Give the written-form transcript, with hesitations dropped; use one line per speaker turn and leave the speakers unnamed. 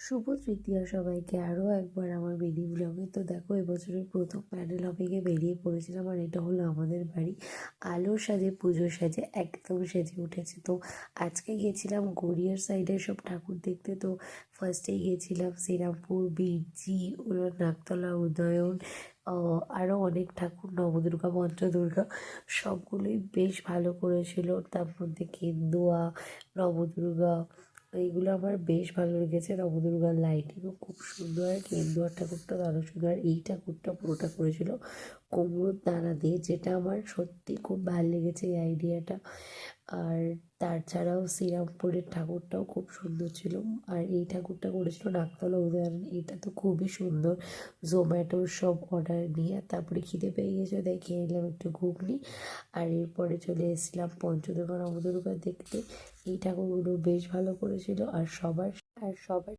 শুভ তৃতীয়া সবাইকে আরও একবার আমার মিনি ব্লগে। তো দেখো, এবছরের প্রথম প্যান্ডেল হপিংয়ে বেরিয়ে পড়েছিলাম, আর এটা হলো আমাদের বাড়ি। আলোর সাজে, পুজোর সাজে একদম সেজে উঠেছে। তো আজকে গেছিলাম গড়িয়ার সাইডে সব ঠাকুর দেখতে। তো ফার্স্টেই গেছিলাম শ্রীরামপুর, বীরজি, নাকতলা, উদয়ন, আরও অনেক ঠাকুর, নবদুর্গা, পঞ্চদুর্গা, সবগুলোই বেশ ভালো করেছিল। তার মধ্যে কেন্দুয়া, নবদুর্গা, এইগুলো আমার বেশ ভালো লেগেছে। নবদুর্গার লাইটিংও খুব সুন্দর, আর কেন্দুয়ার ঠাকুরটা আরও সুন্দর। আর এই ঠাকুরটা পুরোটা করেছিল কুমড়োর দানা দিয়ে, যেটা আমার সত্যি খুব ভালো লেগেছে এই আইডিয়াটা। আর তাছাড়াও শ্রীরামপুরের ঠাকুরটাও খুব সুন্দর ছিল। আর এই ঠাকুরটা করেছিল নাকতলা উদয়ন। এটা তো খুবই সুন্দর। জোম্যাটোর সব অর্ডার নিয়ে তারপরে খিদে পেয়ে গেছে, তাই খেয়ে নিলাম একটু ঘুগনি। আর এরপরে চলে এসেছিলাম পঞ্চদুর্গা, নবদুর্গা দেখতে। এই ঠাকুরগুলো বেশ ভালো করেছিল। আর সবার